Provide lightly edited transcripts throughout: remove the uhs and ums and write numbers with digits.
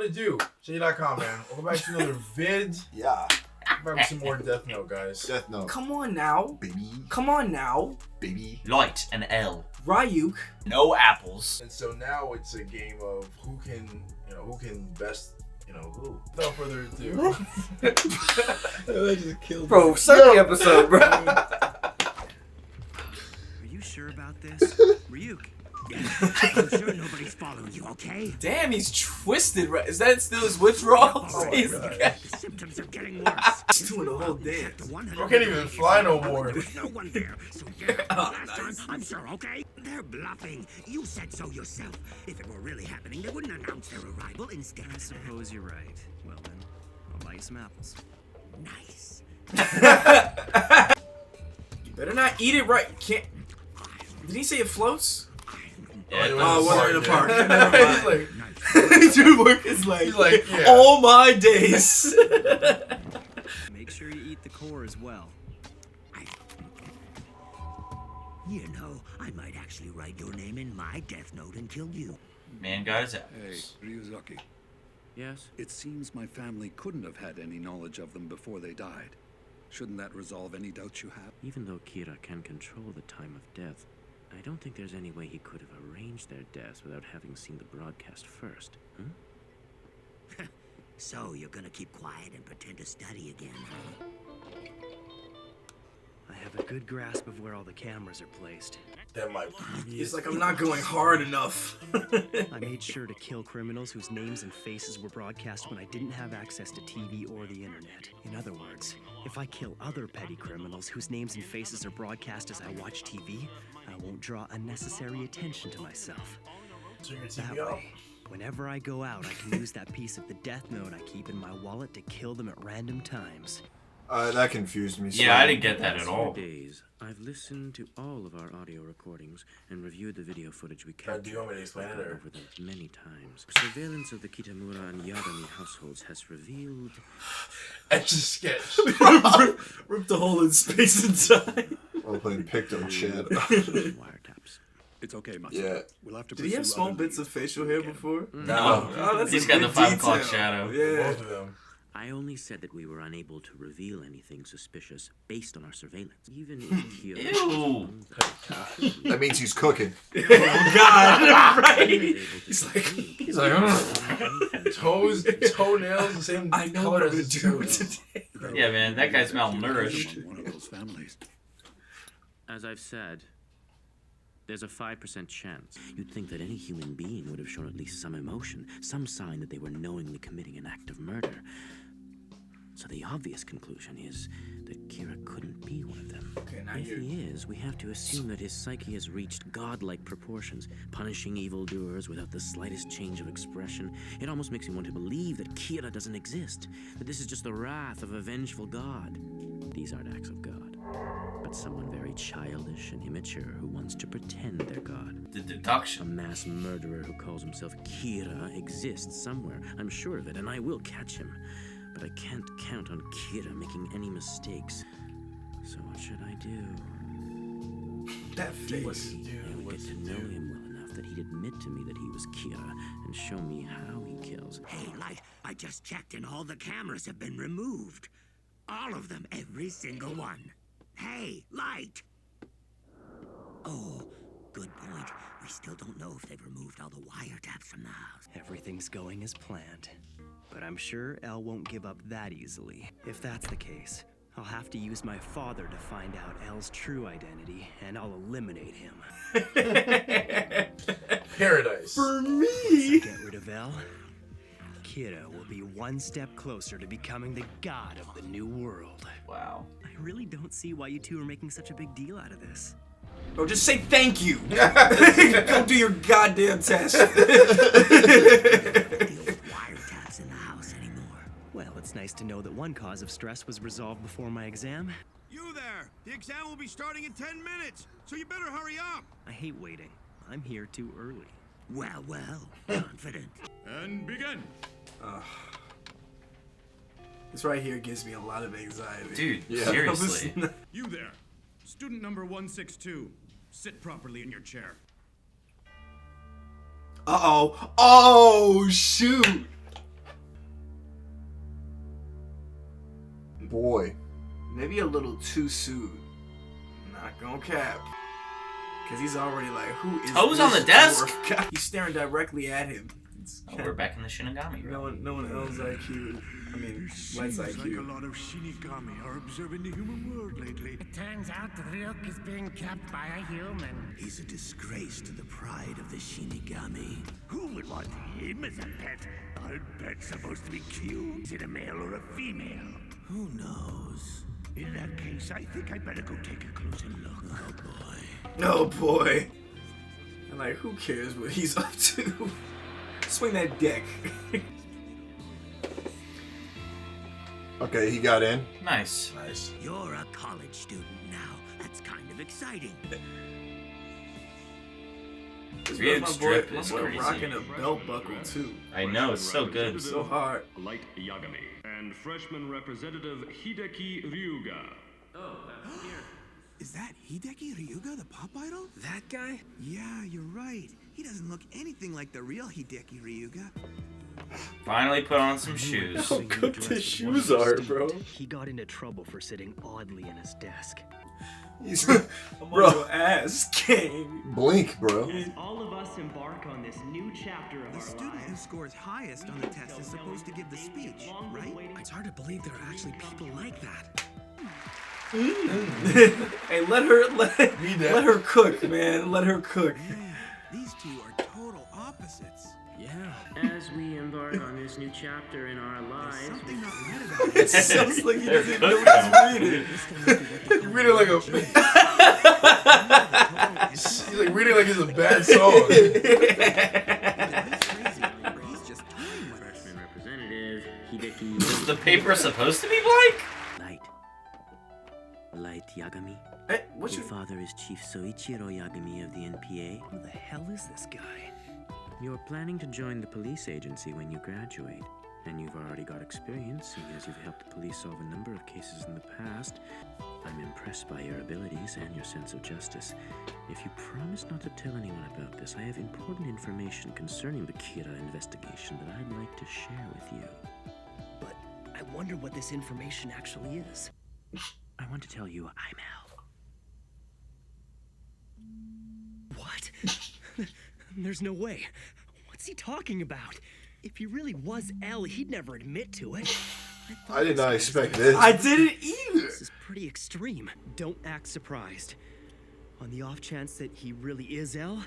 it do? Tejidotcom, man. Welcome back to another vid. Yeah. Back with some more Death Note, guys. Death Note. Come on now. Baby. Come on now. Baby. Light and L. Ryuk. No apples. And so now it's a game of who can best, who. Without further ado. I just killed bro, start the episode, bro. Are you sure about this? Ryuk? Yeah, I'm sure nobody's following you, okay? Damn, he's twisted. Right? Is that still his withdrawals? Oh, He's God. The symptoms are getting worse. He's doing the whole dance. Bro can't even fly no more. There's no one there, so yeah, Oh, last nice. time, I'm sure, okay? They're bluffing. You said so yourself. If it were really happening, they wouldn't announce their arrival instead. I suppose you're right. Well then, I'll buy you some apples. Nice. You better not eat it right. Can't. Did he say it floats? Yeah, Oh, we're in the park. Yeah. Never He's mind. like, Dude, work is like, He's like, yeah. all my days. Make sure you eat the core as well. You know, I might actually write your name in my death note and kill you. Man got his Hey, apples. Ryuzaki. Yes? It seems my family couldn't have had any knowledge of them before they died. Shouldn't that resolve any doubts you have? Even though Kira can control the time of death, I don't think there's any way he could have arranged their deaths without having seen the broadcast first. So you're gonna keep quiet and pretend to study again, huh? I have a good grasp of where all the cameras are placed. that might. He's like, I'm not going hard enough. I made sure to kill criminals whose names and faces were broadcast when I didn't have access to TV or the internet. In other words, if I kill other petty criminals whose names and faces are broadcast as I watch TV, I won't draw unnecessary attention to myself. Turn your That TV off. way, whenever I go out, I can use that piece of the death note I keep in my wallet to kill them at random times. That confused me. Yeah, I didn't get that at all. For days, I've listened to all of our audio recordings and reviewed the video footage we Do captured. you want me to explain it, or? Over them many times. Surveillance of the Kitamura and Yagami households has revealed Etch a sketch. Rip the hole in space and time. While playing Picto shit. wiretaps. It's okay, Matsuda. Yeah. We'll have to Did he have pursue small other bits of leads facial before hair we get him. before? No. Oh, that's He's a got the good 5 o'clock detail. shadow. Yeah. Both of them. I only said that we were unable to reveal anything suspicious based on our surveillance. Even if Kira Ew. That means he's cooking. Oh God! Right? He's He's like, toenails, the same I know color what I'm as gonna his do toenails. today. Yeah, man, that guy's malnourished. One of those families. As I've said, there's a 5% chance. You'd think that any human being would have shown at least some emotion, some sign that they were knowingly committing an act of murder. So the obvious conclusion is that Kira couldn't be one of them. Okay, now If you. he is, we have to assume that his psyche has reached godlike proportions, punishing evildoers without the slightest change of expression. It almost makes me want to believe that Kira doesn't exist, that this is just the wrath of a vengeful god. These aren't acts of God, but someone very childish and immature who wants to pretend they're God. The A deduction. mass murderer who calls himself Kira exists somewhere. I'm sure of it, and I will catch him. But I can't count on Kira making any mistakes. So what should I do? That face. I would get to know him well enough that he'd admit to me that he was Kira and show me how he kills. Hey, Light, I just checked and all the cameras have been removed. All of them, every single one. Hey, Light! Oh, good point. We still don't know if they've removed all the wiretaps from the house. Everything's going as planned. But I'm sure Elle won't give up that easily. If that's the case, I'll have to use my father to find out Elle's true identity, and I'll eliminate him. Paradise. For Once me. I get rid of Elle, Kira will be one step closer to becoming the god of the new world. Wow. I really don't see why you two are making such a big deal out of this. Bro, just say thank you. Go do your goddamn test. Deal with wiretaps in the house anymore. Well, it's nice to know that one cause of stress was resolved before my exam. You there! The exam will be starting in 10 minutes, so you better hurry up! I hate waiting. I'm here too early. Well, confident. And begin! This right here gives me a lot of anxiety. Dude, Yeah. seriously. You there, student number 162. Sit properly in your chair. Uh-oh. Oh, shoot. boy. Maybe a little too soon. Not gonna cap. Because he's already like, who is Toes this on the desk? dwarf guy? He's staring directly at him. Oh, we're back in the Shinigami room. No one else IQ. I mean, Light's Like a IQ. lot of Shinigami are observing the human world lately. It turns out that Ryuk is being kept by a human. He's a disgrace to the pride of the Shinigami. Who would want him as a pet? Our pet's supposed to be cute. Is it a male or a female? Who knows? In that case, I think I'd better go take a closer look. Oh boy. Oh boy. And like, who cares what he's up to? Swing that dick. Okay, he got in. Nice. Nice. You're a college student now. That's kind of exciting. Ryuk's drip is my boy crazy. rocking a belt buckle too. I know, it's so good. So hard. Light Yagami, and freshman representative Hideki Ryuga. Is that Hideki Ryuga, the pop idol? That guy? Yeah, you're right. He doesn't look anything like the real Hideki Ryuga. Finally put on some shoes. How good the shoes are, bro. He got into trouble for sitting oddly in his desk. He's, I'm bro, on your ass game. blink, bro. All of us embark on this new chapter of The student who scores highest on the test is supposed to give the speech, right? It's hard to believe there are actually people like that. Hey, let her cook, man. Let her cook. Yeah, these two are total opposites. Yeah. As we embark on this new chapter in our lives, Something not right about It it. sounds like he doesn't know what he's reading. He's reading like a. He's like reading like it's a bad song. He's just toying with us. freshman representative Hideki. Is the paper supposed to be blank? Light Yagami. Hey, what's Your your... father is Chief Soichiro Yagami of the NPA. Who the hell is this guy? You're planning to join the police agency when you graduate, and you've already got experience, seeing as you've helped the police solve a number of cases in the past. I'm impressed by your abilities and your sense of justice. If you promise not to tell anyone about this, I have important information concerning the Kira investigation that I'd like to share with you. But I wonder what this information actually is. I want to tell you I'm Al. What? There's no way. What's he talking about? If he really was L, he'd never admit to it. I did not expect this. I didn't either. This is pretty extreme. Don't act surprised. On the off chance that he really is L,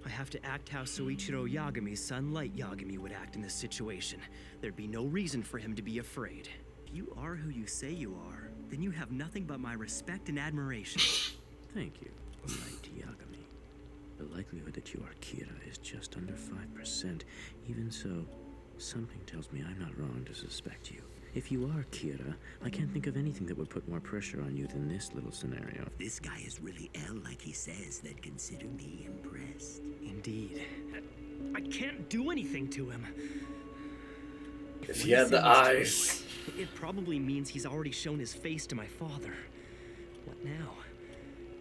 I have to act how Soichiro Yagami's son Light Yagami would act in this situation. There'd be no reason for him to be afraid. If you are who you say you are, then you have nothing but my respect and admiration. Thank you, Light Yagami. The likelihood that you are Kira is just under 5%. Even so, something tells me I'm not wrong to suspect you. If you are Kira, I can't think of anything that would put more pressure on you than this little scenario. If this guy is really L like he says, then consider me impressed. Indeed. I can't do anything to him. If he had the eyes. It probably means he's already shown his face to my father. What now?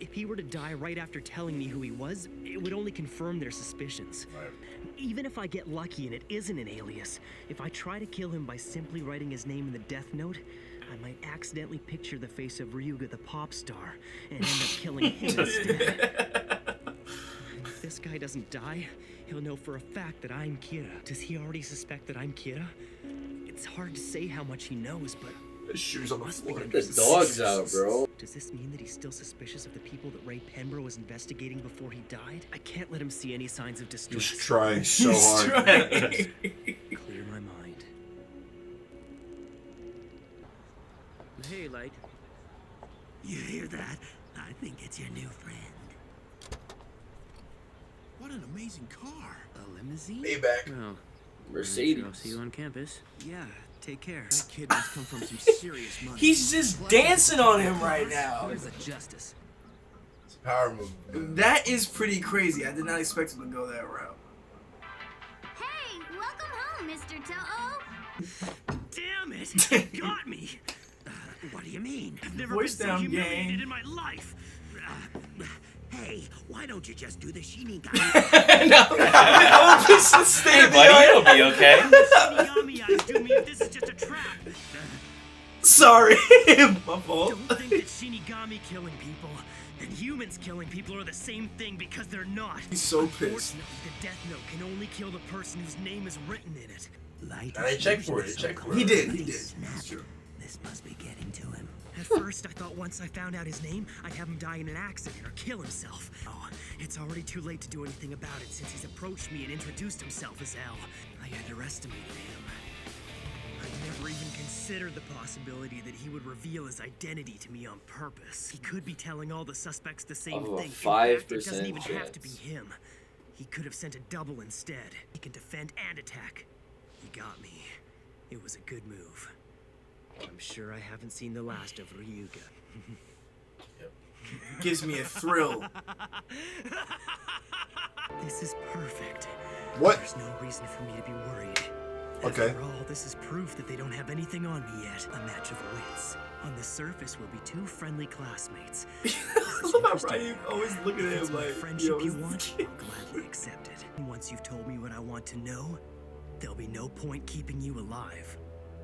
If he were to die right after telling me who he was, it would only confirm their suspicions. Right. Even if I get lucky and it isn't an alias, if I try to kill him by simply writing his name in the death note, I might accidentally picture the face of Ryuga the pop star and end up killing him instead. If this guy doesn't die, he'll know for a fact that I'm Kira. Does he already suspect that I'm Kira? It's hard to say how much he knows, but His shoes on the floor. The dog's out, bro. does this mean that he's still suspicious of the people that Ray Penbro was investigating before he died? I can't let him see any signs of distress. Just trying so hard. Clear my mind. Hey, Light. You hear that? I think it's your new friend. What an amazing car. A limousine? Payback. Well, Mercedes. I'll see you on campus. Yeah, take care. That kid must come from some serious money. He's just dancing on him right now. Where's the justice? It's a power move. That is pretty crazy. I did not expect him to go that route. Hey, welcome home, Mr. Toho. Damn it! You got me! What do you mean? I've never Voice been so down, humiliated gang. in my life. Hey, why don't you just do the Shinigami? Oh, this is state Hey, of the buddy, art. it'll be okay. Shinigami eyes do me if this is just a trap. Sorry, my fault. Don't think that Shinigami killing people and humans killing people are the same thing because they're not. He's so pissed. Unfortunately, the Death Note can only kill the person whose name is written in it. Light. And I checked for it. He did. This must be getting to him. At first, I thought once I found out his name, I'd have him die in an accident or kill himself. Oh, it's already too late to do anything about it since he's approached me and introduced himself as L. I underestimated him. I never even considered the possibility that he would reveal his identity to me on purpose. He could be telling all the suspects the same Of a thing. In 5% fact, it doesn't even have to be chance. him. He could have sent a double instead. He can defend and attack. He got me. It was a good move. I'm sure I haven't seen the last of Ryuga. Gives me a thrill. This is perfect. What? There's no reason for me to be worried. Okay. After all, this is proof that they don't have anything on me yet. A match of wits. On the surface, we'll be two friendly classmates. I love how Brian always looking at If it's him my like, friendship yo, you want, I'll gladly accept it. And once you've told me what I want to know, there'll be no point keeping you alive.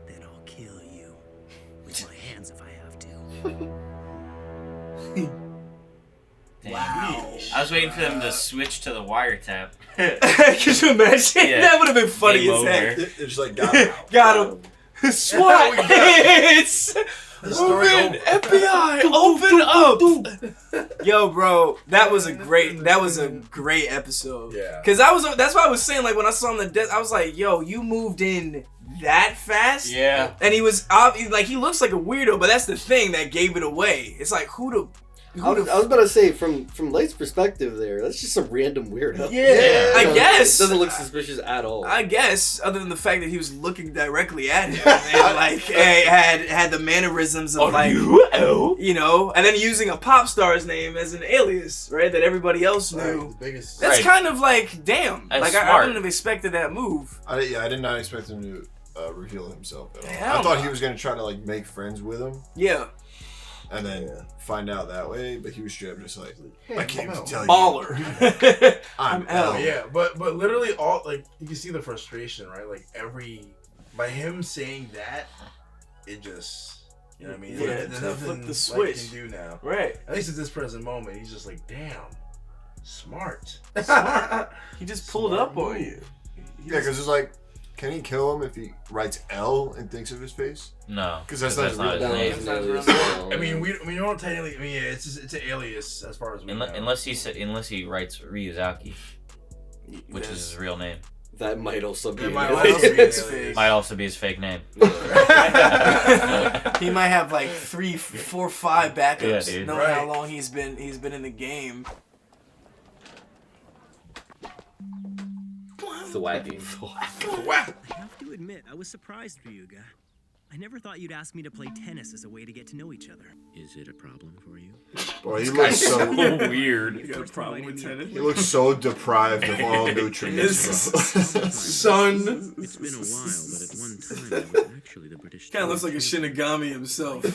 Then I'll kill you. With my hands if I have to. Damn. wow. I was waiting for them to switch to the wiretap. Could you imagine? Yeah. That would have been funny Game as heck. over. It's like got him. Got him. SWAT! It's moving! FBI! Open up! Yo, bro, that was a great episode. Yeah. Cause that's why I was saying, like, when I saw him the death, I was like, yo, you moved in that fast? Yeah. And he was like, he looks like a weirdo, but that's the thing that gave it away. It's like, I was about to say, from Light's perspective there, that's just some random weirdo. Yeah, I guess. It doesn't look suspicious at all. I guess, other than the fact that he was looking directly at him and like had the mannerisms of like you know, and then using a pop star's name as an alias, right? That everybody else knew. Right, the biggest. That's kind of like, damn. That's like I smart. wouldn't have expected that move. I did not expect him to reveal himself at all. Hell I thought no. he was gonna try to like make friends with him Yeah, and then find out that way, but he was straight up just like, I came to tell baller. you, I'm L. L. Yeah, but literally all like you can see the frustration, right? Like by him saying that, it just you know what I mean. Yeah, There's to nothing flip the Light switch. can do now. Right. At least at this present moment, he's just like, damn, smart. He just pulled Smart up on move. you. Yeah, because it's like, can he kill him if he writes L and thinks of his face? No. Because that's not his real his name. name. I mean, we don't technically. I mean, yeah, it's an alias as far as we know. Unless he writes Ryuzaki, which is his real name. That might also be. It an might alias. also be his face. Might also be his fake name. He might have like 3, 4, 5 backups, Yeah, dude. knowing how Right. long he's been in the game. Thwapping. I have to admit, I was surprised, Ryuga. I never thought you'd ask me to play tennis as a way to get to know each other. Is it a problem for you? Boy, he looks so weird. You got a problem with tennis? He looks so deprived of all nutrients, bro. Son. It's been a while, but at one time I was actually the British. Kind of looks like a Shinigami himself. You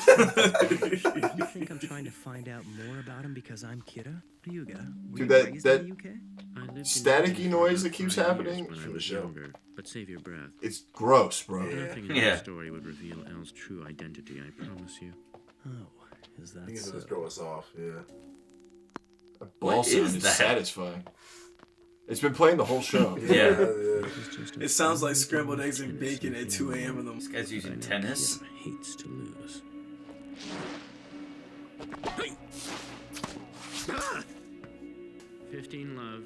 think I'm trying to find out more about him because I'm Kira? Ryuga, were Dude, you that- raised that- in the UK? I lived in staticky Japan noise for that keeps 5 years happening when I for the was show. younger, but save your breath. It's gross, bro. Nothing in Yeah. this story would reveal Elle's true identity, I promise you. Oh, is that I think it's so? gonna throw us off. Yeah. Ball What sound is is that? satisfying. It's been playing the whole show. Yeah. It sounds like scrambled eggs and bacon at 2 a.m. in them. This guy's using tennis. Kira hates to lose. 15 love.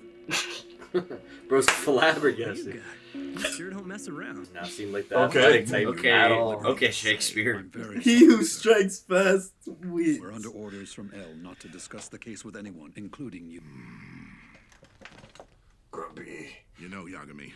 Bro's flabbergasted. Ryuga, you sure don't mess around. Not seem like that. Okay. type Okay. At all. Okay, Shakespeare. I'm very He sorry. who strikes fast wins. We're under orders from L not to discuss the case with anyone, including you. Grumpy. You know, Yagami,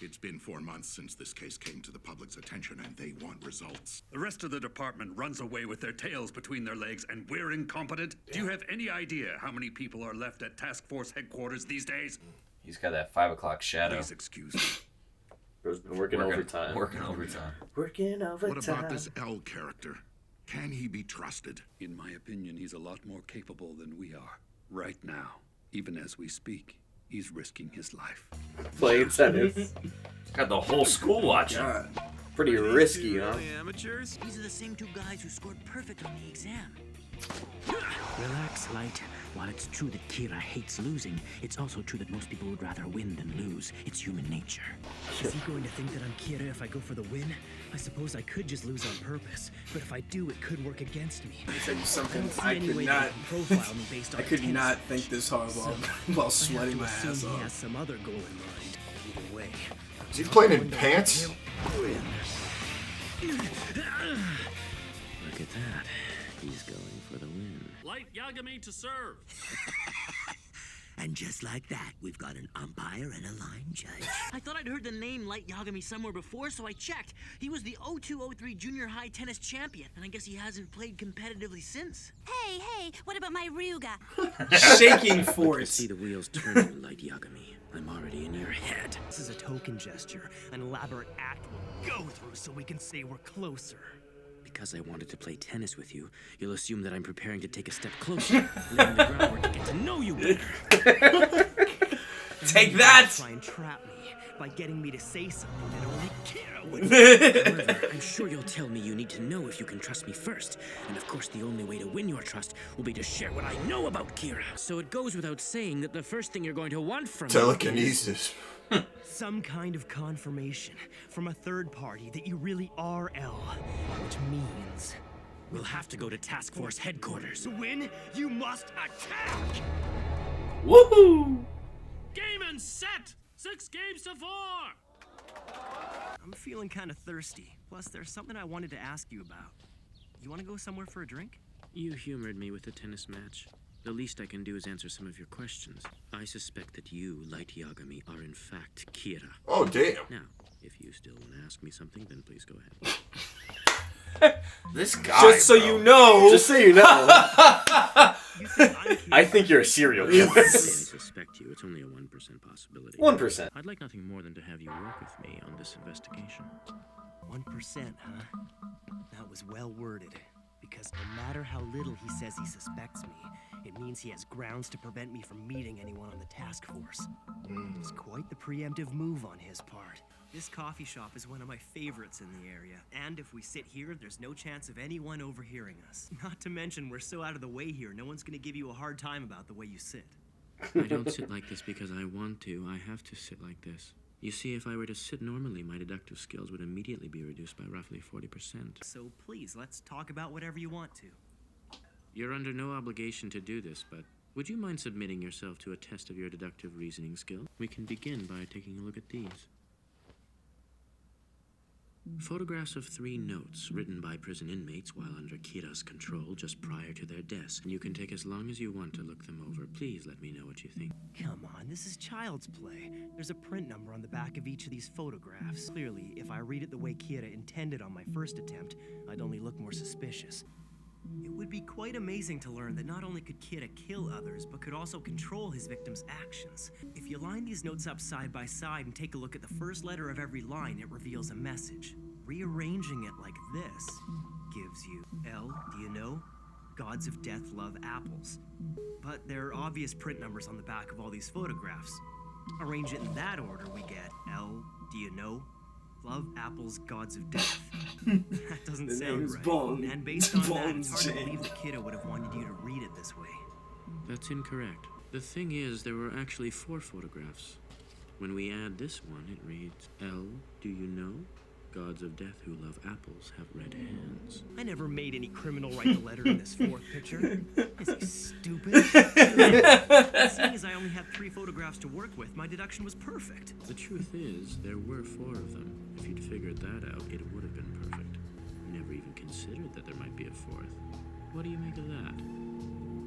it's been 4 months since this case came to the public's attention, and they want results. The rest of the department runs away with their tails between their legs, and we're incompetent? Do you have any idea how many people are left at task force headquarters these days? He's got that 5 o'clock shadow. Please excuse me. Bro's been working overtime. Working overtime. Working overtime. What about this L character? Can he be trusted? In my opinion, he's a lot more capable than we are. Right now, even as we speak, he's risking his life. Playing tennis. Got the whole school watching. God. Pretty risky, huh? Amateurs? These are the same two guys who scored perfect on the exam. Relax, Light. While it's true that Kira hates losing, it's also true that most people would rather win than lose. It's human nature. Is he going to think that I'm Kira if I go for the win? I suppose I could just lose on purpose, but if I do, it could work against me. I tell you something, I could not think this hard while sweating my ass He off. has some other goal in mind. Either way. Is he playing in pants? Look at that. He's going for the win. Light Yagami to serve. And just like that, we've got an umpire and a line judge. I thought I'd heard the name Light Yagami somewhere before, so I checked. He was the 0203 junior high tennis champion, and I guess he hasn't played competitively since. Hey, what about my Ryuga? Shaking I force. see the wheels turning, Light Yagami. I'm already in your head. This is a token gesture, an elaborate act we'll go through so we can say we're closer. Because I wanted to play tennis with you, you'll assume that I'm preparing to take a step closer, laying the groundwork to get to know you better. Take that! Try and trap me by getting me to say something that only Kira would. However, I'm sure you'll tell me you need to know if you can trust me first. And of course, the only way to win your trust will be to share what I know about Kira. So it goes without saying that the first thing you're going to want from Telekinesis. Some kind of confirmation from a third party that you really are L, which means we'll have to go to Task Force headquarters. to win, you must attack! Woohoo! Game and set. 6 games to 4. I'm feeling kind of thirsty. Plus, there's something I wanted to ask you about. You want to go somewhere for a drink? You humored me with the tennis match. The least I can do is answer some of your questions. I suspect that you, Light Yagami, are in fact Kira. Oh, damn. Now, if you still want to ask me something, then please go ahead. This guy. Just so you know. Just so you know. I think you're a serial killer. I suspect you. It's only a 1% possibility. 1%. I'd like nothing more than to have you work with me on this investigation. 1%, huh? That was well worded. Because no matter how little he says he suspects me, it means he has grounds to prevent me from meeting anyone on the task force. It's quite the preemptive move on his part. This coffee shop is one of my favorites in the area, and if we sit here, there's no chance of anyone overhearing us. Not to mention, we're so out of the way here, no one's gonna give you a hard time about the way you sit. I don't sit like this because I want to. I have to sit like this. You see, if I were to sit normally, my deductive skills would immediately be reduced by roughly 40%. So please, let's talk about whatever you want to. You're under no obligation to do this, but would you mind submitting yourself to a test of your deductive reasoning skill? We can begin by taking a look at these. Photographs of 3 notes written by prison inmates while under Kira's control just prior to their deaths. And you can take as long as you want to look them over. Please let me know what you think. Come on, this is child's play. There's a print number on the back of each of these photographs. Clearly, if I read it the way Kira intended on my first attempt, I'd only look more suspicious. It would be quite amazing to learn that not only could Kira kill others, but could also control his victims' actions. If you line these notes up side by side and take a look at the first letter of every line, it reveals a message. Rearranging it like this gives you L, do you know? Gods of death love apples. But there are obvious print numbers on the back of all these photographs. Arrange it in that order, we get L, do you know? Love apples, gods of death. That doesn't sound right. Bone. And based on that, it's hard to believe that Kiddo would have wanted you to read it this way. That's incorrect. The thing is, there were actually 4 photographs. When we add this one, it reads, L, do you know? Gods of death who love apples have red hands. I never made any criminal write the letter in this 4th picture. Is he stupid? Seeing as I only had 3 photographs to work with, my deduction was perfect. The truth is, there were 4 of them. If you'd figured that out, it would have been perfect. Never even considered that there might be a 4th. What do you make of that?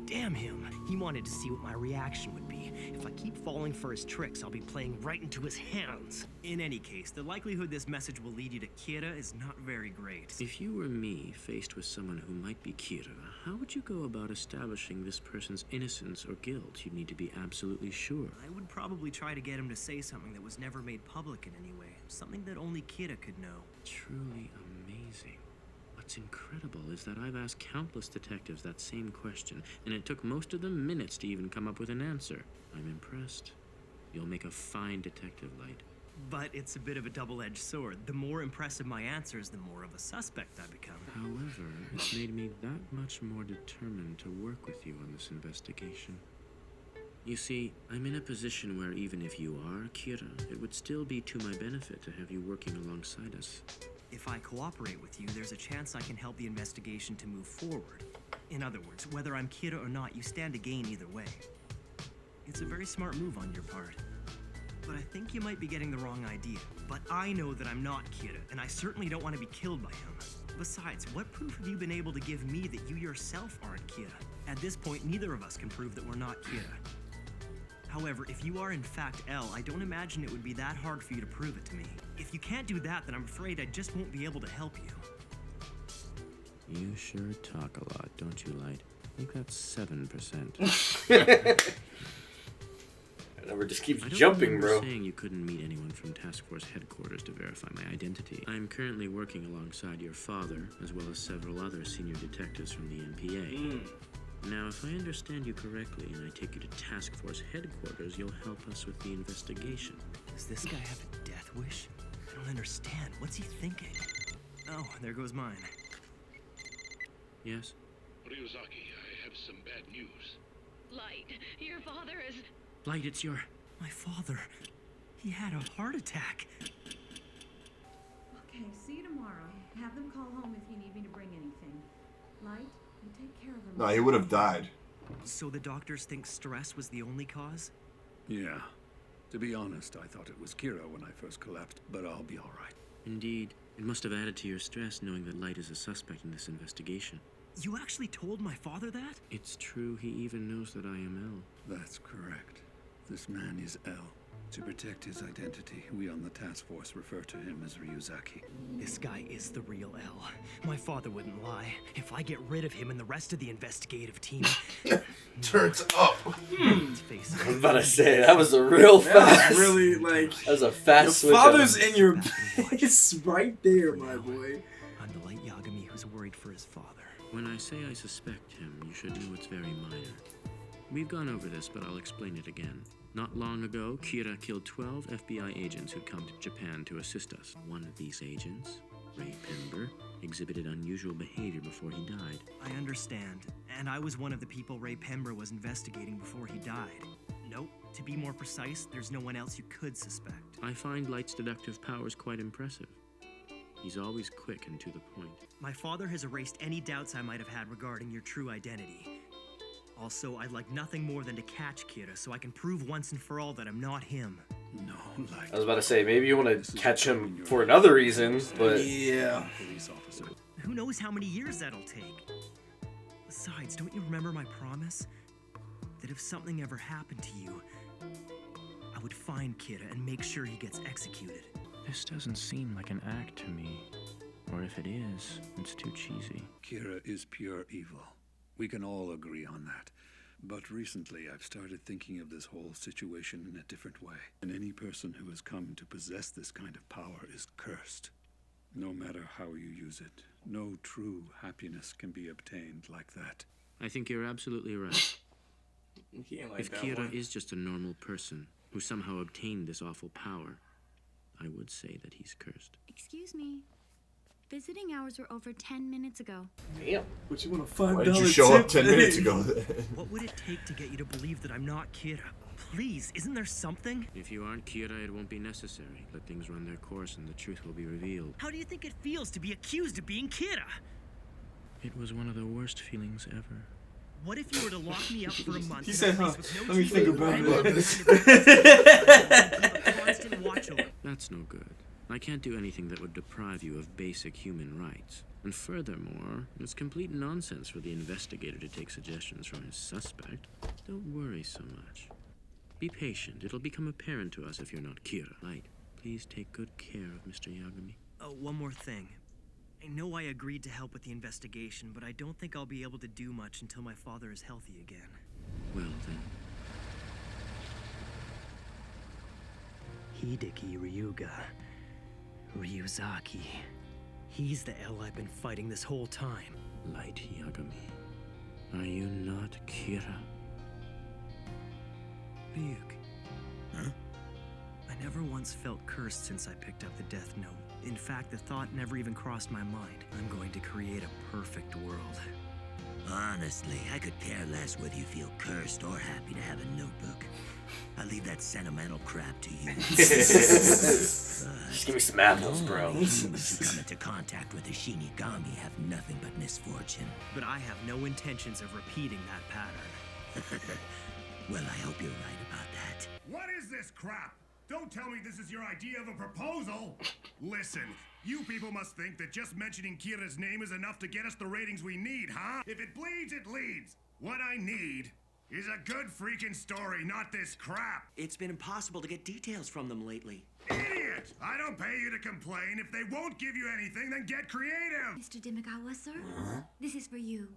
Damn him. He wanted to see what my reaction would be. If I keep falling for his tricks, I'll be playing right into his hands. In any case, the likelihood this message will lead you to Kira is not very great. If you were me, faced with someone who might be Kira, how would you go about establishing this person's innocence or guilt? You'd need to be absolutely sure. I would probably try to get him to say something that was never made public in any way. Something that only Kira could know. Truly amazing. What's incredible is that I've asked countless detectives that same question, and it took most of them minutes to even come up with an answer. I'm impressed. You'll make a fine detective, Light. But it's a bit of a double-edged sword. The more impressive my answers, the more of a suspect I become. However, it's made me that much more determined to work with you on this investigation. You see, I'm in a position where even if you are Kira, it would still be to my benefit to have you working alongside us. If I cooperate with you, there's a chance I can help the investigation to move forward. In other words, whether I'm Kira or not, you stand to gain either way. It's a very smart move on your part. But I think you might be getting the wrong idea. But I know that I'm not Kira, and I certainly don't want to be killed by him. Besides, what proof have you been able to give me that you yourself aren't Kira? At this point, neither of us can prove that we're not Kira. However, if you are in fact L, I don't imagine it would be that hard for you to prove it to me. If you can't do that, then I'm afraid I just won't be able to help you. You sure talk a lot, don't you, Light? I think that's 7%. That number just keeps I don't jumping, remember bro. saying you couldn't meet anyone from Task Force headquarters to verify my identity. I'm currently working alongside your father, as well as several other senior detectives from the NPA. Now, if I understand you correctly and I take you to Task Force headquarters, you'll help us with the investigation. Does this guy have a death wish? I don't understand. What's he thinking? Oh, there goes mine. Yes? Ryuzaki, I have some bad news. Light, your father is... Light, it's your... My father. He had a heart attack. Okay, see you tomorrow. Have them call home if you need me to bring anything. Light, you take care of him. No, he would have died. So the doctors think stress was the only cause? Yeah. To be honest, I thought it was Kira when I first collapsed, but I'll be all right. Indeed. It must have added to your stress knowing that Light is a suspect in this investigation. You actually told my father that? It's true, he even knows that I am L. That's correct. This man is L. To protect his identity, we on the task force refer to him as Ryuzaki. This guy is the real L. My father wouldn't lie. If I get rid of him and the rest of the investigative team... Turns up. I was about to say, that was a real fast... That was really, like... That was a fast switch. Your father's in your place right there, my boy. I'm the light Yagami who's worried for his father. When I say I suspect him, you should know it's very minor. We've gone over this, but I'll explain it again. Not long ago, Kira killed 12 FBI agents who'd come to Japan to assist us. One of these agents, Ray Pember, exhibited unusual behavior before he died. I understand. And I was one of the people Ray Pember was investigating before he died. Nope. To be more precise, there's no one else you could suspect. I find Light's deductive powers quite impressive. He's always quick and to the point. My father has erased any doubts I might have had regarding your true identity. Also, I'd like nothing more than to catch Kira so I can prove once and for all that I'm not him. No, Light. I was about to say, maybe you want to catch him for another reason, but... Yeah. Police officer. Who knows how many years that'll take? Besides, don't you remember my promise? That if something ever happened to you, I would find Kira and make sure he gets executed. This doesn't seem like an act to me. Or if it is, it's too cheesy. Kira is pure evil. We can all agree on that. But recently, I've started thinking of this whole situation in a different way. And any person who has come to possess this kind of power is cursed. No matter how you use it, no true happiness can be obtained like that. I think you're absolutely right. If Kira is just a normal person who somehow obtained this awful power, I would say that he's cursed. Excuse me. Visiting hours were over 10 minutes ago. Damn. But you want a $5 Why did you show up 10 minutes ago? What would it take to get you to believe that I'm not Kira? Please, isn't there something? If you aren't Kira, it won't be necessary. Let things run their course and the truth will be revealed. How do you think it feels to be accused of being Kira? It was one of the worst feelings ever. What if you were to lock me up for a month? He said, huh? Let me think about it. That's no good. I can't do anything that would deprive you of basic human rights. And furthermore, it's complete nonsense for the investigator to take suggestions from his suspect. Don't worry so much. Be patient. It'll become apparent to us if you're not Kira. Light, please take good care of Mr. Yagami. Oh, one more thing. I know I agreed to help with the investigation, but I don't think I'll be able to do much until my father is healthy again. Well then. Hideki Ryuga. Ryuzaki. He's the L I've been fighting this whole time. Light Yagami. Are you not Kira? Ryuk. Huh? I never once felt cursed since I picked up the Death Note. In fact, the thought never even crossed my mind. I'm going to create a perfect world. Honestly, I could care less whether you feel cursed or happy to have a notebook. I leave that sentimental crap to you. Just give me some apples, bro. Humans who come into contact with the Shinigami have nothing but misfortune. But I have no intentions of repeating that pattern. Well, I hope you're right about that. What is this crap? Don't tell me this is your idea of a proposal. Listen, you people must think that just mentioning Kira's name is enough to get us the ratings we need, huh? If it bleeds, it leads. What I need is a good freaking story, not this crap. It's been impossible to get details from them lately. Idiot! I don't pay you to complain. If they won't give you anything, then get creative. Mr. Demagawa, sir? This is for you.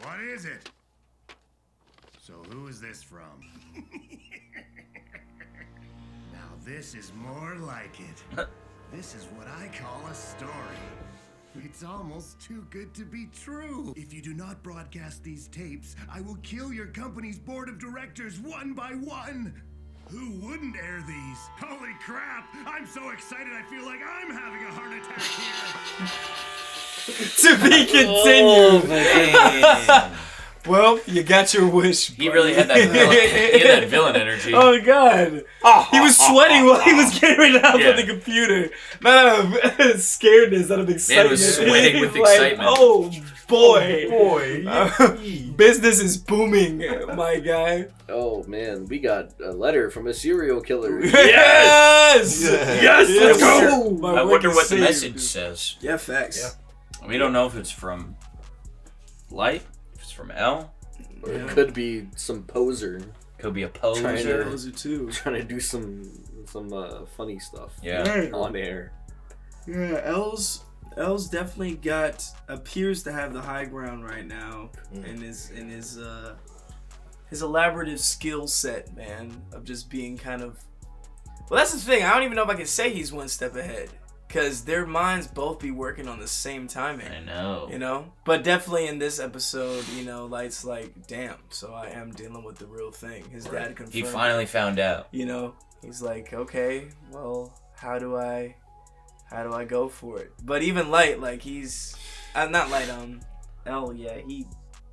What is it? So who is this from? Now this is more like it. This is what I call a story. It's almost too good to be true. If you do not broadcast these tapes, I will kill your company's board of directors one by one. Who wouldn't air these? Holy crap! I'm so excited I feel like I'm having a heart attack here. To be continued. Oh, man. Well, you got your wish. He really had that villain, he had that villain energy. Oh god, he was sweating while he was getting ready to hop on the computer. Not out of scaredness, out of excitement. Man was sweating with He's like, excitement. Oh boy, boy. Business is booming, my guy. Oh man, we got a letter from a serial killer. Yes, let's go. I wonder what the message says. Yeah, facts. Yeah. We don't know if it's from Light. From L, or it could be some poser. Could be a poser. Trying to do some funny stuff. Yeah, on air. Yeah, L's definitely appears to have the high ground right now in his elaborative skill set, man, of just being kind of. Well, that's the thing. I don't even know if I can say he's one step ahead. Because their minds both be working on the same timing. I know. You know? But definitely in this episode, you know, Light's like, damn, so I am dealing with the real thing. His dad confirmed. He finally found out. You know? He's like, okay, well, how do I go for it? But even Light, like, he's... not Light, L, yeah, he,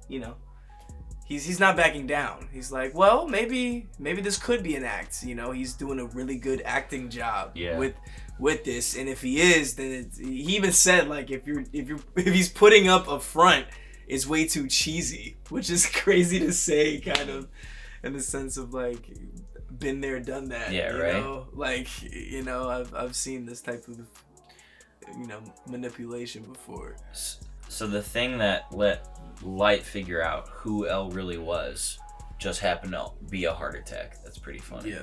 you know... He's not backing down. He's like, well, maybe this could be an act. You know, he's doing a really good acting job with this, and if he is, then he even said like if he's putting up a front, it's way too cheesy, which is crazy to say, kind of, in the sense of like been there, done that. Yeah, you right. know? Like, you know, I've seen this type of, you know, manipulation before. So the thing that let Light figure out who L really was just happened to be a heart attack. That's pretty funny.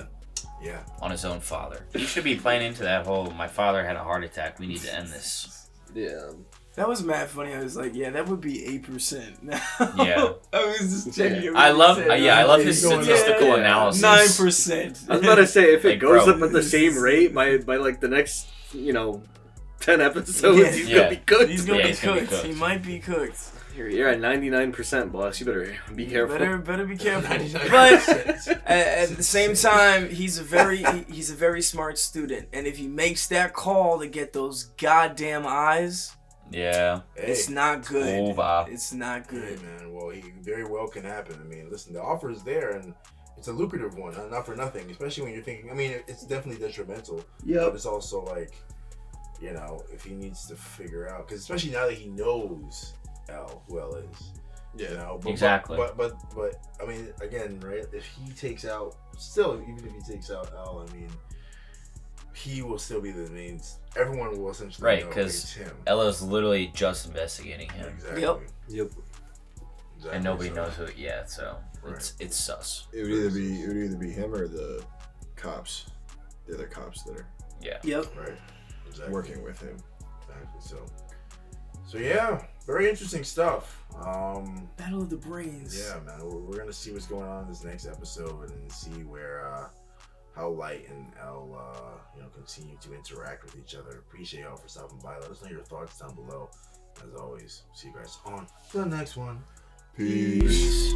Yeah. On his own father. He should be playing into that whole, my father had a heart attack, we need to end this. Yeah. That was mad funny. I was like, yeah, that would be 8% now. Yeah. I was just checking. I love his statistical analysis. 9%. I was about to say, if it Like, goes bro, up at the same rate by like the next, 10 episodes, he's gonna be cooked. He's gonna be cooked. He might be cooked. You're at 99%, boss. You better be careful. Better be careful. But at the same time, he's a very smart student, and if he makes that call to get those goddamn eyes, it's not good. Over. It's not good, man. Well, he very well can happen. I mean, listen, the offer is there, and it's a lucrative one, not for nothing. Especially when you're thinking. I mean, it's definitely detrimental. Yeah. But it's also like, if he needs to figure out, because especially now that he knows who L is. Yeah. Exactly. But I mean, again, right? If he takes out, even if he takes out L, I mean, he will still be the main. Everyone will essentially know it's him. Ella's literally just investigating him. Exactly. Yep. Exactly, and nobody knows who. Yeah. So it's sus. It would either be him or the cops, the other cops that are. Yeah. Yep. Right. Exactly. Working with him. Exactly. So yeah, very interesting stuff. Battle of the Brains. Yeah, man. We're gonna see what's going on in this next episode and see where how Light and L continue to interact with each other. Appreciate y'all for stopping by. Let us know your thoughts down below. As always, see you guys on the next one. Peace.